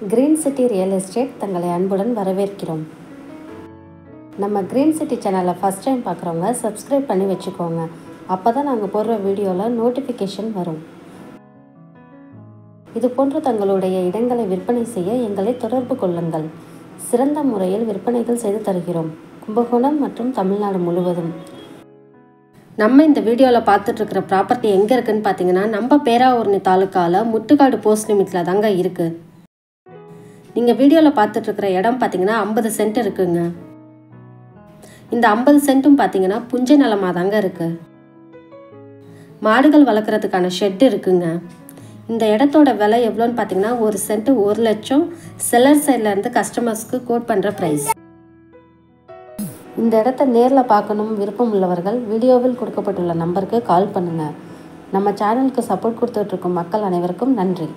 Green city real estate தங்களை அன்புடன் வரவேற்கிறோம். நம்ம கிரீன் சிட்டி சேனலை ஃபஸ்ட் டைம் பார்க்குறவங்க சப்ஸ்கிரைப் பண்ணி வச்சுக்கோங்க. அப்போ தான் நாங்கள் போடுற வீடியோவில் நோட்டிஃபிகேஷன் வரும். இது போன்று தங்களுடைய இடங்களை விற்பனை செய்ய எங்களை தொடர்பு கொள்ளுங்கள். சிறந்த முறையில் விற்பனைகள் செய்து தருகிறோம். கும்பகோணம் மற்றும் தமிழ்நாடு முழுவதும். நம்ம இந்த வீடியோவில் பார்த்துட்ருக்கிற ப்ராப்பர்ட்டி எங்கே இருக்குதுன்னு பார்த்தீங்கன்னா, நம்ம பேராவூரணி தாலுக்காவில் முட்டுக்காடு போஸ்ட் லிமிட்டில் தாங்க இருக்குது. நீங்கள் வீடியோவில் பார்த்துட்ருக்கிற இடம் பார்த்தீங்கன்னா 50 சென்ட் இருக்குங்க. இந்த 50 சென்ட்டும் பார்த்தீங்கன்னா புஞ்சை நிலமாக தாங்க இருக்குது. மாடுகள் வளர்க்குறதுக்கான ஷெட்டு இருக்குங்க. இந்த இடத்தோட விலை எவ்வளோன்னு பார்த்தீங்கன்னா, ஒரு சென்ட்டு 1 லட்சம். செல்லர் சைட்லேருந்து கஸ்டமர்ஸ்க்கு கோட் பண்ணுற ப்ரைஸ். இந்த இடத்த நேரில் பார்க்கணும் விருப்பம் உள்ளவர்கள் வீடியோவில் கொடுக்கப்பட்டுள்ள நம்பருக்கு கால் பண்ணுங்கள். நம்ம சேனலுக்கு சப்போர்ட் கொடுத்துட்ருக்கும் மக்கள் அனைவருக்கும் நன்றி.